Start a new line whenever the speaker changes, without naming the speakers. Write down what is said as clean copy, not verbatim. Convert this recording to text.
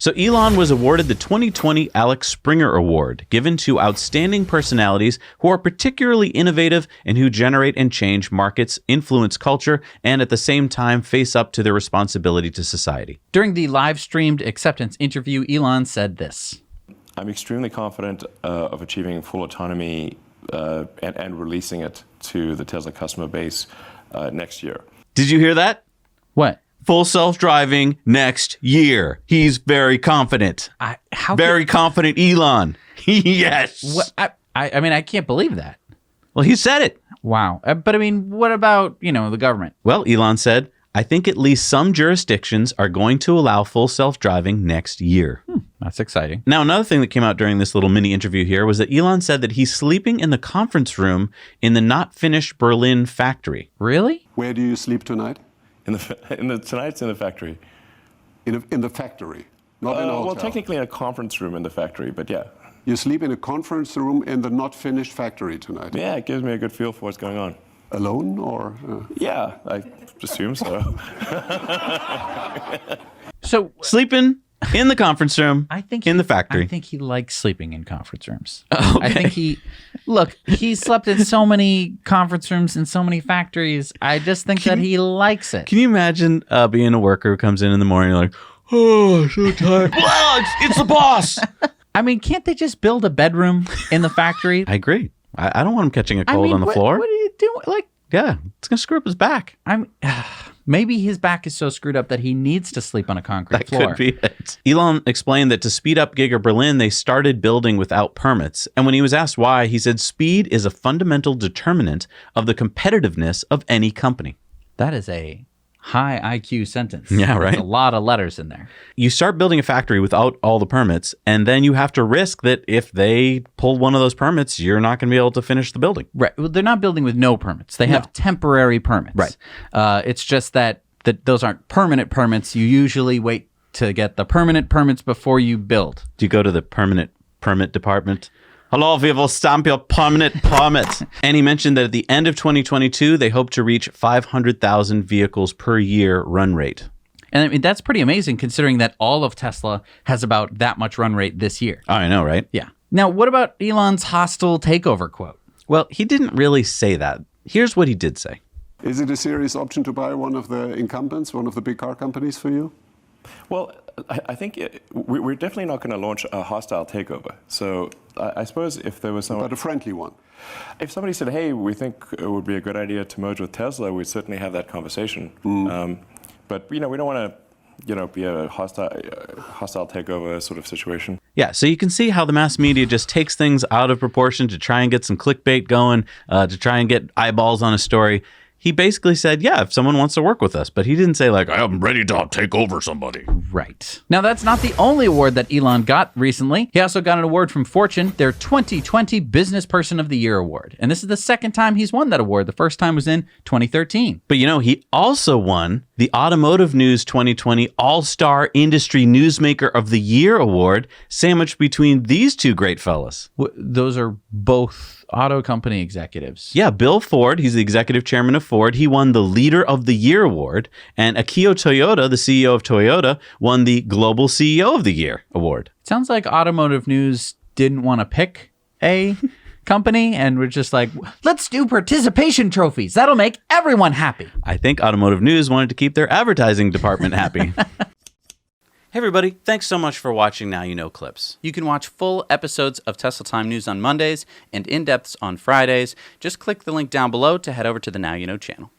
So Elon was awarded the 2020 Alex Springer Award, given to outstanding personalities who are particularly innovative and who generate and change markets, influence culture, and at the same time face up to their responsibility to society.
During the live-streamed acceptance interview, Elon said this.
I'm extremely confident of achieving full autonomy and releasing it to the Tesla customer base next year.
Did you hear that?
What?
Full self-driving next year. He's very confident. Confident Elon. Yes.
What? I mean, I can't believe that.
Well, he said it.
Wow. But I mean, what about, the government?
Well, Elon said, I think at least some jurisdictions are going to allow full self-driving next year.
That's exciting.
Now, another thing that came out during this little mini interview here was that Elon said that he's sleeping in the conference room in the not finished Berlin factory.
Really?
Where do you sleep tonight?
Tonight's in the factory.
In the factory, not in a hotel.
Well, technically in a conference room in the factory, but yeah.
You sleep in a conference room in the not finished factory tonight?
Yeah, it gives me a good feel for what's going on.
Alone or?
Yeah, I assume so.
So
sleeping in the conference room in the factory.
I think he likes sleeping in conference rooms.
Okay.
I think he slept in so many conference rooms in so many factories. I just think that he likes it.
Can you imagine being a worker who comes in the morning like, oh, so tired. It's the boss.
I mean, can't they just build a bedroom in the factory?
I agree. I don't want him catching a cold on the floor.
What are you doing? Like,
yeah, it's going to screw up his back.
Maybe his back is so screwed up that he needs to sleep on a concrete floor.
That could be it. Elon explained that to speed up Giga Berlin, they started building without permits. And when he was asked why, he said speed is a fundamental determinant of the competitiveness of any company.
That is a high IQ sentence.
Yeah, right?
There's a lot of letters in there.
You start building a factory without all the permits, and then you have to risk that if they pull one of those permits, you're not going to be able to finish the building.
Right. Well, they're not building with no permits. They have temporary permits.
Right.
It's just that those aren't permanent permits. You usually wait to get the permanent permits before you build.
Do you go to the permanent permit department? Hello, we will stamp your permanent permit. And he mentioned that at the end of 2022, they hope to reach 500,000 vehicles per year run rate.
And I mean, that's pretty amazing considering that all of Tesla has about that much run rate this year.
Oh, I know, right?
Yeah. Now, what about Elon's hostile takeover quote?
Well, he didn't really say that. Here's what he did say.
Is it a serious option to buy one of the incumbents, one of the big car companies for you?
Well, I think we're definitely not going to launch a hostile takeover. So I suppose if there was someone...
But a friendly one.
If somebody said, hey, we think it would be a good idea to merge with Tesla, we'd certainly have that conversation. But, we don't want to, be a hostile takeover sort of situation.
Yeah, so you can see how the mass media just takes things out of proportion to try and get some clickbait going, to try and get eyeballs on a story. He basically said, yeah, if someone wants to work with us, but he didn't say like, I'm ready to take over somebody.
Right. Now, that's not the only award that Elon got recently. He also got an award from Fortune, their 2020 Business Person of the Year award. And this is the second time he's won that award. The first time was in 2013.
But he also won the Automotive News 2020 All-Star Industry Newsmaker of the Year award, sandwiched between these two great fellas.
Those are both auto company executives.
Yeah, Bill Ford, he's the executive chairman of Ford. He won the Leader of the Year award. And Akio Toyoda, the CEO of Toyota, won the Global CEO of the Year award.
Sounds like Automotive News didn't want to pick a company and we're just like, let's do participation trophies. That'll make everyone happy.
I think Automotive News wanted to keep their advertising department happy. Hey everybody, thanks so much for watching Now You Know Clips. You can watch full episodes of Tesla Time News on Mondays and in-depths on Fridays. Just click the link down below to head over to the Now You Know channel.